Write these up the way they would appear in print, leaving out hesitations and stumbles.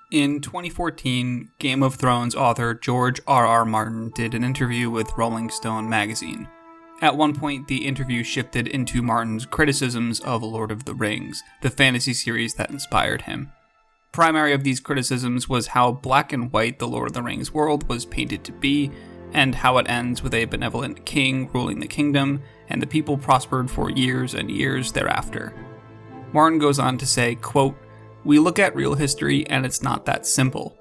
In 2014, Game of Thrones author George R.R. Martin did an interview with Rolling Stone magazine. At one point, the interview shifted into Martin's criticisms of Lord of the Rings, the fantasy series that inspired him. Primary of these criticisms was how black and white the Lord of the Rings world was painted to be, and how it ends with a benevolent king ruling the kingdom, and the people prospered for years and years thereafter. Martin goes on to say, quote, "We look at real history and it's not that simple.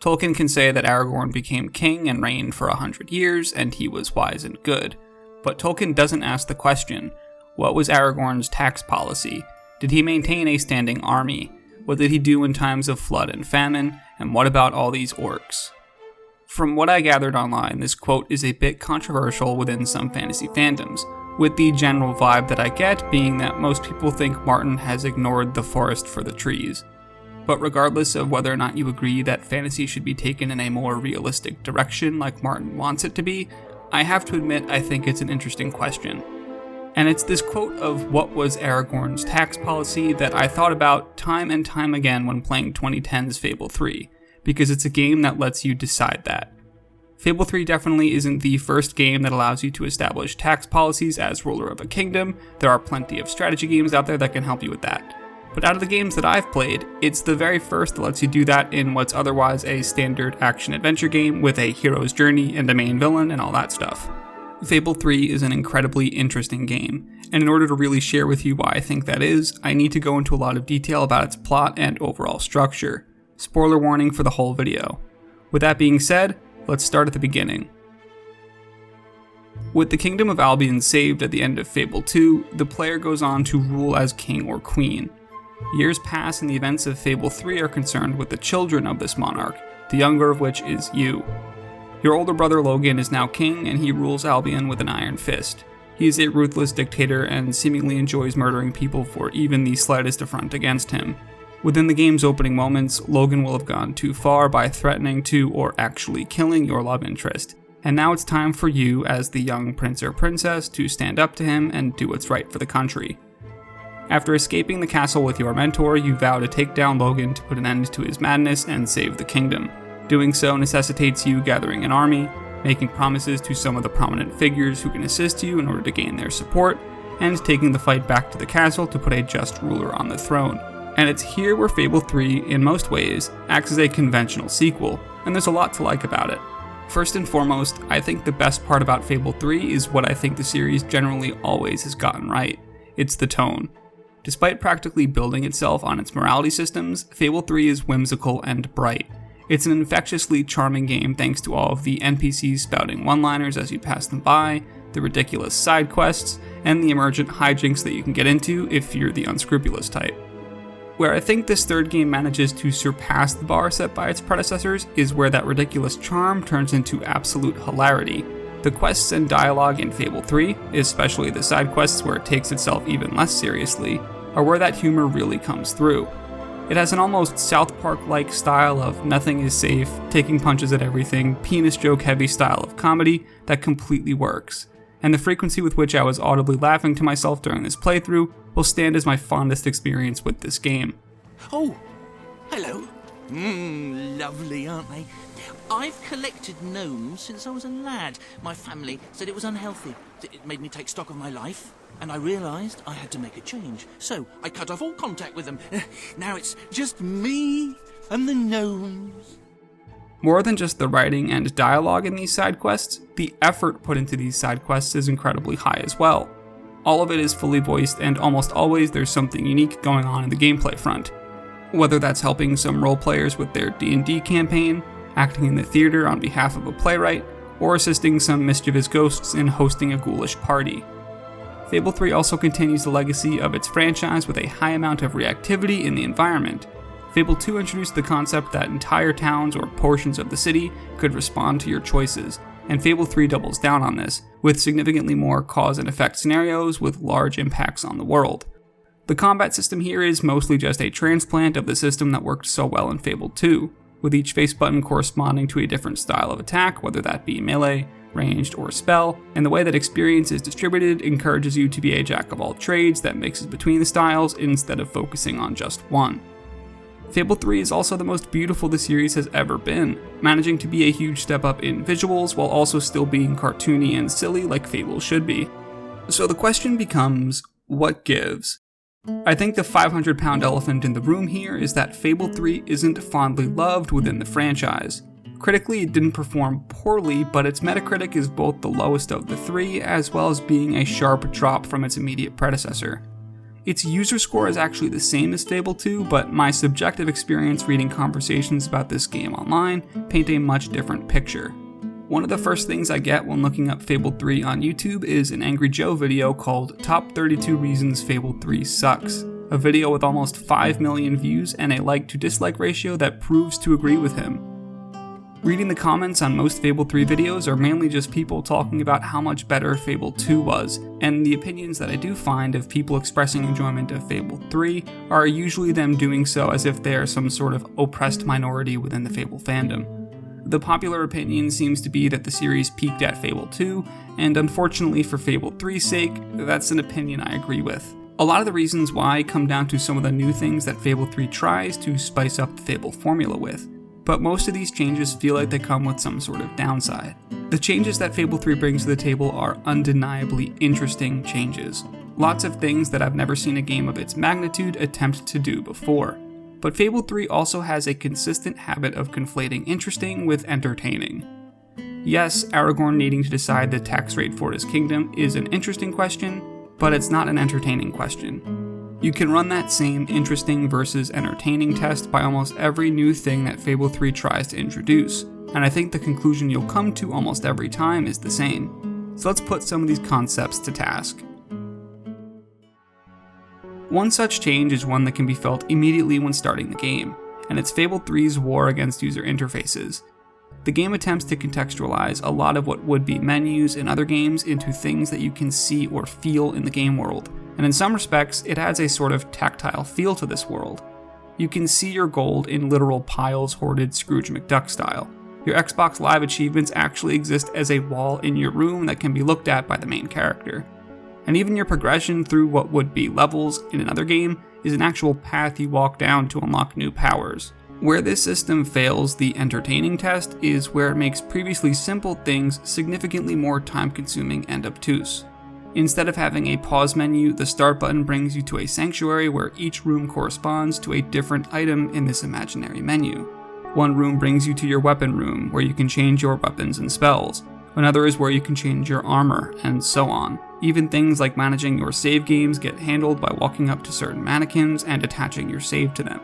Tolkien can say that Aragorn became king and reigned for 100 years and he was wise and good. But Tolkien doesn't ask the question, what was Aragorn's tax policy? Did he maintain a standing army? What did he do in times of flood and famine? And what about all these orcs?" From what I gathered online, this quote is a bit controversial within some fantasy fandoms, with the general vibe that I get being that most people think Martin has ignored the forest for the trees. But regardless of whether or not you agree that fantasy should be taken in a more realistic direction like Martin wants it to be, I have to admit I think it's an interesting question. And it's this quote of what was Aragorn's tax policy that I thought about time and time again when playing 2010's Fable III, because it's a game that lets you decide that. Fable 3 definitely isn't the first game that allows you to establish tax policies as ruler of a kingdom. There are plenty of strategy games out there that can help you with that. But out of the games that I've played, it's the very first that lets you do that in what's otherwise a standard action-adventure game with a hero's journey and a main villain and all that stuff. Fable 3 is an incredibly interesting game, and in order to really share with you why I think that is, I need to go into a lot of detail about its plot and overall structure. Spoiler warning for the whole video. With that being said, let's start at the beginning. With the Kingdom of Albion saved at the end of Fable 2, the player goes on to rule as king or queen. Years pass and the events of Fable 3 are concerned with the children of this monarch, the younger of which is you. Your older brother Logan is now king and he rules Albion with an iron fist. He is a ruthless dictator and seemingly enjoys murdering people for even the slightest affront against him. Within the game's opening moments, Logan will have gone too far by threatening to or actually killing your love interest, and now it's time for you as the young prince or princess to stand up to him and do what's right for the country. After escaping the castle with your mentor, you vow to take down Logan to put an end to his madness and save the kingdom. Doing so necessitates you gathering an army, making promises to some of the prominent figures who can assist you in order to gain their support, and taking the fight back to the castle to put a just ruler on the throne. And it's here where Fable 3, in most ways, acts as a conventional sequel, and there's a lot to like about it. First and foremost, I think the best part about Fable 3 is what I think the series generally always has gotten right. It's the tone. Despite practically building itself on its morality systems, Fable 3 is whimsical and bright. It's an infectiously charming game thanks to all of the NPCs spouting one-liners as you pass them by, the ridiculous side quests, and the emergent hijinks that you can get into if you're the unscrupulous type. Where I think this third game manages to surpass the bar set by its predecessors is where that ridiculous charm turns into absolute hilarity. The quests and dialogue in Fable 3, especially the side quests where it takes itself even less seriously, are where that humor really comes through. It has an almost South Park-like style of nothing is safe, taking punches at everything, penis joke heavy style of comedy that completely works. And the frequency with which I was audibly laughing to myself during this playthrough will stand as my fondest experience with this game. Oh, hello. Lovely, aren't they? I've collected gnomes since I was a lad. My family said it was unhealthy. It made me take stock of my life, and I realised I had to make a change. So I cut off all contact with them. Now it's just me and the gnomes. More than just the writing and dialogue in these side quests, the effort put into these side quests is incredibly high as well. All of it is fully voiced, and almost always there's something unique going on in the gameplay front. Whether that's helping some role players with their D&D campaign, acting in the theater on behalf of a playwright, or assisting some mischievous ghosts in hosting a ghoulish party. Fable 3 also continues the legacy of its franchise with a high amount of reactivity in the environment. Fable 2 introduced the concept that entire towns or portions of the city could respond to your choices, and Fable 3 doubles down on this, with significantly more cause and effect scenarios with large impacts on the world. The combat system here is mostly just a transplant of the system that worked so well in Fable 2, with each face button corresponding to a different style of attack, whether that be melee, ranged, or spell, and the way that experience is distributed encourages you to be a jack of all trades that mixes between the styles instead of focusing on just one. Fable 3 is also the most beautiful the series has ever been, managing to be a huge step up in visuals while also still being cartoony and silly like Fable should be. So the question becomes, what gives? I think the 500-pound elephant in the room here is that Fable 3 isn't fondly loved within the franchise. Critically, it didn't perform poorly, but its Metacritic is both the lowest of the three, as well as being a sharp drop from its immediate predecessor. Its user score is actually the same as Fable 2, but my subjective experience reading conversations about this game online paint a much different picture. One of the first things I get when looking up Fable 3 on YouTube is an Angry Joe video called Top 32 Reasons Fable 3 Sucks, a video with almost 5 million views and a like to dislike ratio that proves to agree with him. Reading the comments on most Fable 3 videos are mainly just people talking about how much better Fable 2 was, and the opinions that I do find of people expressing enjoyment of Fable 3 are usually them doing so as if they are some sort of oppressed minority within the Fable fandom. The popular opinion seems to be that the series peaked at Fable 2, and unfortunately for Fable 3's sake, that's an opinion I agree with. A lot of the reasons why come down to some of the new things that Fable 3 tries to spice up the Fable formula with. But most of these changes feel like they come with some sort of downside. The changes that Fable 3 brings to the table are undeniably interesting changes. Lots of things that I've never seen a game of its magnitude attempt to do before. But Fable 3 also has a consistent habit of conflating interesting with entertaining. Yes, Aragorn needing to decide the tax rate for his kingdom is an interesting question, but it's not an entertaining question. You can run that same interesting versus entertaining test by almost every new thing that Fable 3 tries to introduce, and I think the conclusion you'll come to almost every time is the same. So let's put some of these concepts to task. One such change is one that can be felt immediately when starting the game, and it's Fable 3's war against user interfaces. The game attempts to contextualize a lot of what would be menus in other games into things that you can see or feel in the game world, and in some respects, it adds a sort of tactile feel to this world. You can see your gold in literal piles hoarded Scrooge McDuck style. Your Xbox Live achievements actually exist as a wall in your room that can be looked at by the main character. And even your progression through what would be levels in another game is an actual path you walk down to unlock new powers. Where this system fails the entertaining test is where it makes previously simple things significantly more time-consuming and obtuse. Instead of having a pause menu, the start button brings you to a sanctuary where each room corresponds to a different item in this imaginary menu. One room brings you to your weapon room, where you can change your weapons and spells. Another is where you can change your armor, and so on. Even things like managing your save games get handled by walking up to certain mannequins and attaching your save to them.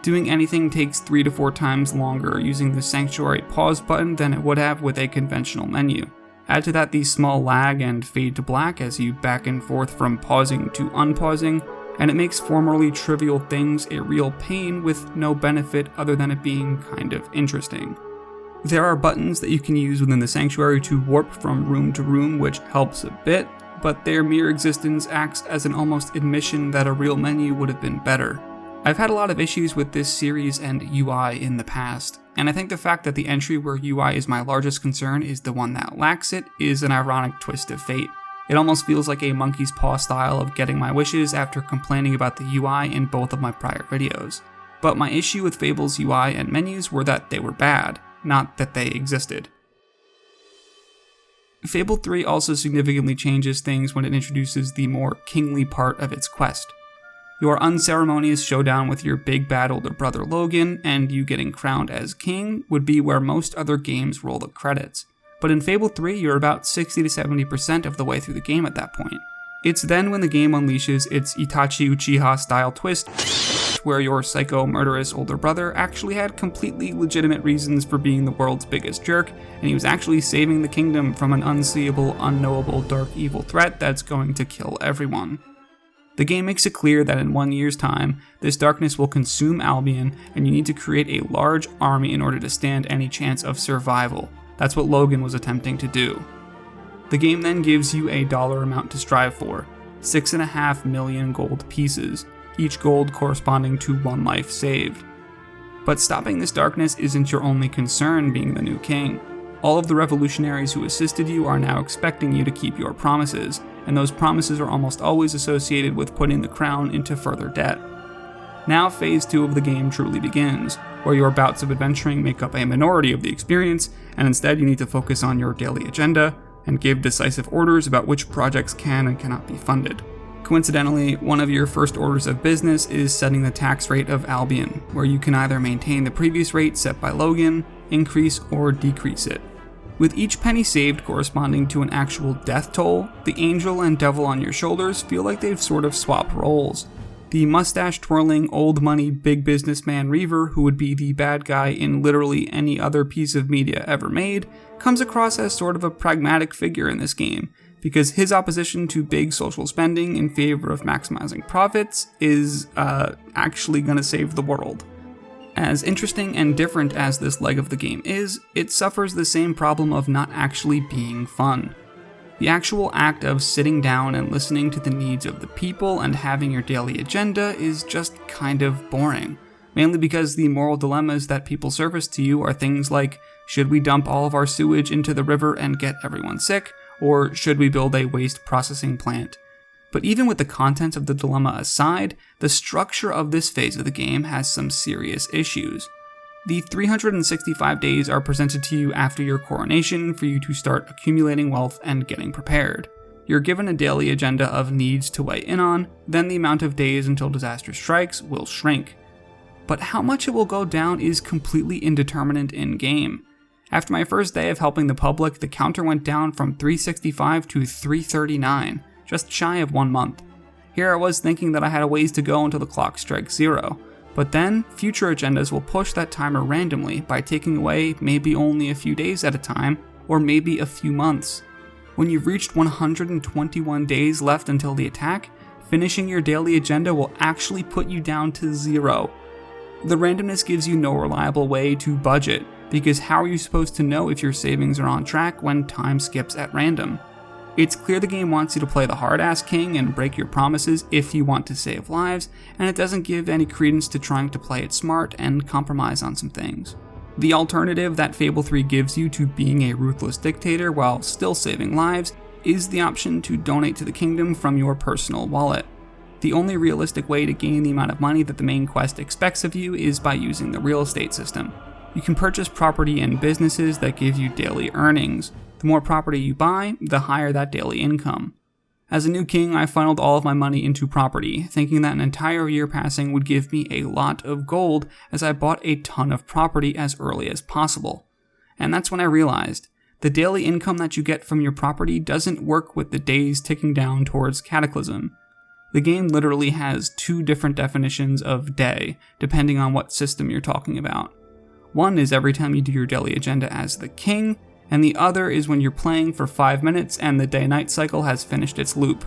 Doing anything takes 3 to 4 times longer using the Sanctuary pause button than it would have with a conventional menu. Add to that the small lag and fade to black as you back and forth from pausing to unpausing, and it makes formerly trivial things a real pain with no benefit other than it being kind of interesting. There are buttons that you can use within the Sanctuary to warp from room to room, which helps a bit, but their mere existence acts as an almost admission that a real menu would have been better. I've had a lot of issues with this series and UI in the past, and I think the fact that the entry where UI is my largest concern is the one that lacks it is an ironic twist of fate. It almost feels like a monkey's paw style of getting my wishes after complaining about the UI in both of my prior videos. But my issue with Fable's UI and menus were that they were bad, not that they existed. Fable 3 also significantly changes things when it introduces the more kingly part of its quest. Your unceremonious showdown with your big bad older brother Logan and you getting crowned as king would be where most other games roll the credits. But in Fable 3, you're about 60 to 70% of the way through the game at that point. It's then when the game unleashes its Itachi Uchiha style twist, where your psycho murderous older brother actually had completely legitimate reasons for being the world's biggest jerk, and he was actually saving the kingdom from an unseeable, unknowable dark evil threat that's going to kill everyone. The game makes it clear that in 1 year's time, this darkness will consume Albion, and you need to create a large army in order to stand any chance of survival. That's what Logan was attempting to do. The game then gives you a dollar amount to strive for, 6.5 million gold pieces, each gold corresponding to 1 life saved. But stopping this darkness isn't your only concern being the new king. All of the revolutionaries who assisted you are now expecting you to keep your promises, and those promises are almost always associated with putting the crown into further debt. Now Phase 2 of the game truly begins, where your bouts of adventuring make up a minority of the experience, and instead you need to focus on your daily agenda and give decisive orders about which projects can and cannot be funded. Coincidentally, one of your first orders of business is setting the tax rate of Albion, where you can either maintain the previous rate set by Logan, increase or decrease it. With each penny saved corresponding to an actual death toll, the angel and devil on your shoulders feel like they've sort of swapped roles. The mustache-twirling, old-money, big businessman Reaver, who would be the bad guy in literally any other piece of media ever made, comes across as sort of a pragmatic figure in this game, because his opposition to big social spending in favor of maximizing profits is actually going to save the world. As interesting and different as this leg of the game is, it suffers the same problem of not actually being fun. The actual act of sitting down and listening to the needs of the people and having your daily agenda is just kind of boring, mainly because the moral dilemmas that people surface to you are things like, should we dump all of our sewage into the river and get everyone sick, or should we build a waste processing plant? But even with the contents of the dilemma aside, the structure of this phase of the game has some serious issues. The 365 days are presented to you after your coronation for you to start accumulating wealth and getting prepared. You're given a daily agenda of needs to weigh in on, then the amount of days until disaster strikes will shrink. But how much it will go down is completely indeterminate in-game. After my first day of helping the public, the counter went down from 365 to 339, just shy of 1 month. Here I was thinking that I had a ways to go until the clock strikes 0. But then, future agendas will push that timer randomly by taking away maybe only a few days at a time, or maybe a few months. When you've reached 121 days left until the attack, finishing your daily agenda will actually put you down to 0. The randomness gives you no reliable way to budget, because how are you supposed to know if your savings are on track when time skips at random? It's clear the game wants you to play the hard-ass king and break your promises if you want to save lives, and it doesn't give any credence to trying to play it smart and compromise on some things. The alternative that Fable 3 gives you to being a ruthless dictator while still saving lives is the option to donate to the kingdom from your personal wallet. The only realistic way to gain the amount of money that the main quest expects of you is by using the real estate system. You can purchase property and businesses that give you daily earnings. The more property you buy, the higher that daily income. As a new king, I funneled all of my money into property, thinking that an entire year passing would give me a lot of gold as I bought a ton of property as early as possible. And that's when I realized, the daily income that you get from your property doesn't work with the days ticking down towards Cataclysm. The game literally has 2 different definitions of day, depending on what system you're talking about. One is every time you do your daily agenda as the king, and the other is when you're playing for 5 minutes and the day-night cycle has finished its loop.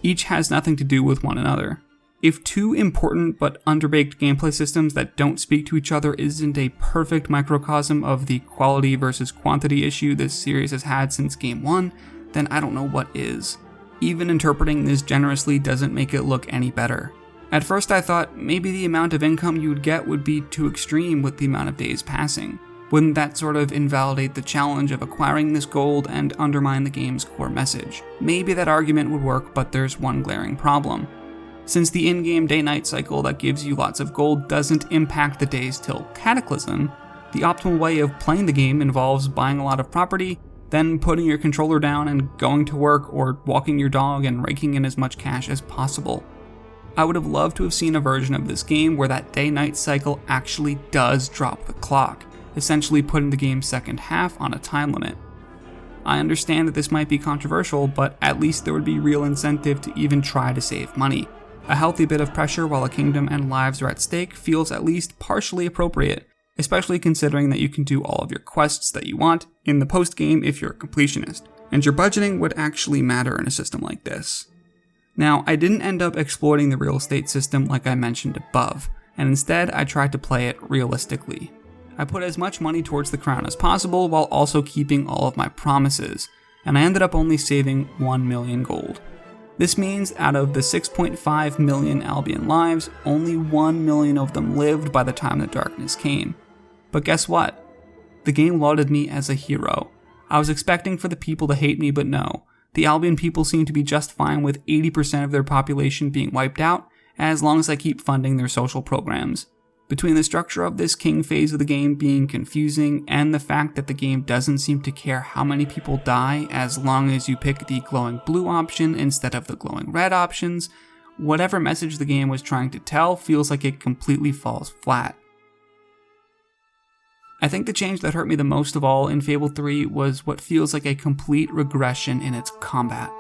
Each has nothing to do with one another. If 2 important but underbaked gameplay systems that don't speak to each other isn't a perfect microcosm of the quality versus quantity issue this series has had since Game 1, then I don't know what is. Even interpreting this generously doesn't make it look any better. At first I thought maybe the amount of income you would get would be too extreme with the amount of days passing. Wouldn't that sort of invalidate the challenge of acquiring this gold and undermine the game's core message? Maybe that argument would work, but there's one glaring problem. Since the in-game day-night cycle that gives you lots of gold doesn't impact the days till Cataclysm, the optimal way of playing the game involves buying a lot of property, then putting your controller down and going to work or walking your dog and raking in as much cash as possible. I would have loved to have seen a version of this game where that day-night cycle actually does drop the clock, essentially putting the game's second half on a time limit. I understand that this might be controversial, but at least there would be real incentive to even try to save money. A healthy bit of pressure while a kingdom and lives are at stake feels at least partially appropriate, especially considering that you can do all of your quests that you want in the post-game if you're a completionist, and your budgeting would actually matter in a system like this. Now, I didn't end up exploiting the real estate system like I mentioned above, and instead I tried to play it realistically. I put as much money towards the crown as possible while also keeping all of my promises, and I ended up only saving 1 million gold. This means out of the 6.5 million Albion lives, only 1 million of them lived by the time the darkness came. But guess what? The game lauded me as a hero. I was expecting for the people to hate me, but no. The Albion people seem to be just fine with 80% of their population being wiped out, as long as I keep funding their social programs. Between the structure of this king phase of the game being confusing and the fact that the game doesn't seem to care how many people die as long as you pick the glowing blue option instead of the glowing red options, whatever message the game was trying to tell feels like it completely falls flat. I think the change that hurt me the most of all in Fable 3 was what feels like a complete regression in its combat.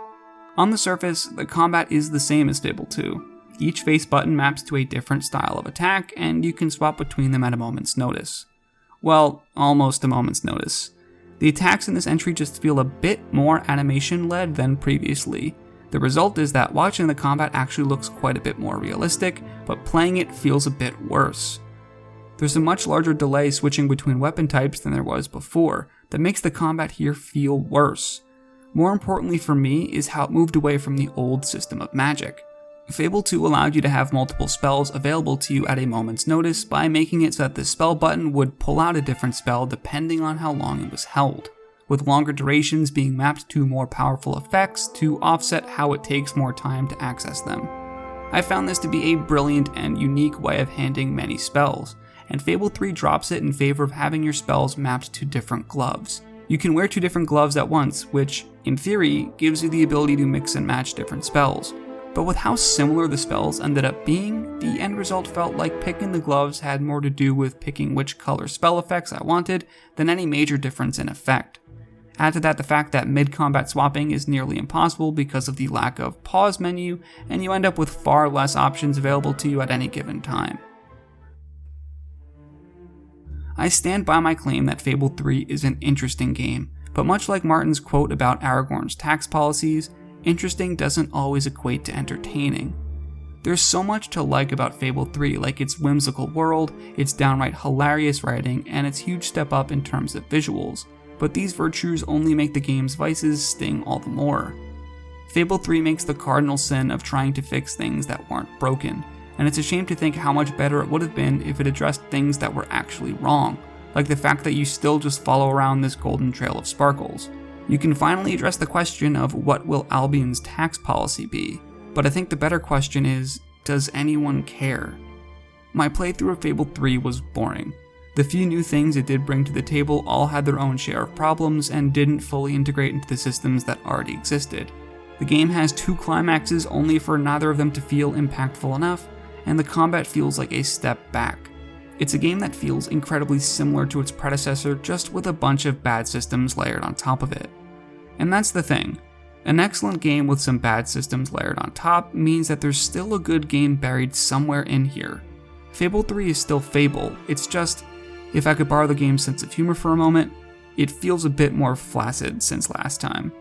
On the surface, the combat is the same as Fable 2. Each face button maps to a different style of attack, and you can swap between them at a moment's notice. Well, almost a moment's notice. The attacks in this entry just feel a bit more animation-led than previously. The result is that watching the combat actually looks quite a bit more realistic, but playing it feels a bit worse. There's a much larger delay switching between weapon types than there was before, that makes the combat here feel worse. More importantly for me is how it moved away from the old system of magic. Fable 2 allowed you to have multiple spells available to you at a moment's notice by making it so that the spell button would pull out a different spell depending on how long it was held, with longer durations being mapped to more powerful effects to offset how it takes more time to access them. I found this to be a brilliant and unique way of handling many spells, and Fable 3 drops it in favor of having your spells mapped to different gloves. You can wear 2 different gloves at once, which, in theory, gives you the ability to mix and match different spells. But with how similar the spells ended up being, the end result felt like picking the gloves had more to do with picking which color spell effects I wanted than any major difference in effect. Add to that the fact that mid-combat swapping is nearly impossible because of the lack of pause menu, and you end up with far less options available to you at any given time. I stand by my claim that Fable 3 is an interesting game, but much like Martin's quote about Aragorn's tax policies, interesting doesn't always equate to entertaining. There's so much to like about Fable 3, like its whimsical world, its downright hilarious writing, and its huge step up in terms of visuals, but these virtues only make the game's vices sting all the more. Fable 3 makes the cardinal sin of trying to fix things that weren't broken, and it's a shame to think how much better it would have been if it addressed things that were actually wrong, like the fact that you still just follow around this golden trail of sparkles. You can finally address the question of what will Albion's tax policy be, but I think the better question is, does anyone care? My playthrough of Fable 3 was boring. The few new things it did bring to the table all had their own share of problems and didn't fully integrate into the systems that already existed. The game has 2 climaxes only for neither of them to feel impactful enough, and the combat feels like a step back. It's a game that feels incredibly similar to its predecessor, just with a bunch of bad systems layered on top of it. And that's the thing. An excellent game with some bad systems layered on top means that there's still a good game buried somewhere in here. Fable 3 is still Fable, it's just, if I could borrow the game's sense of humor for a moment, it feels a bit more flaccid since last time.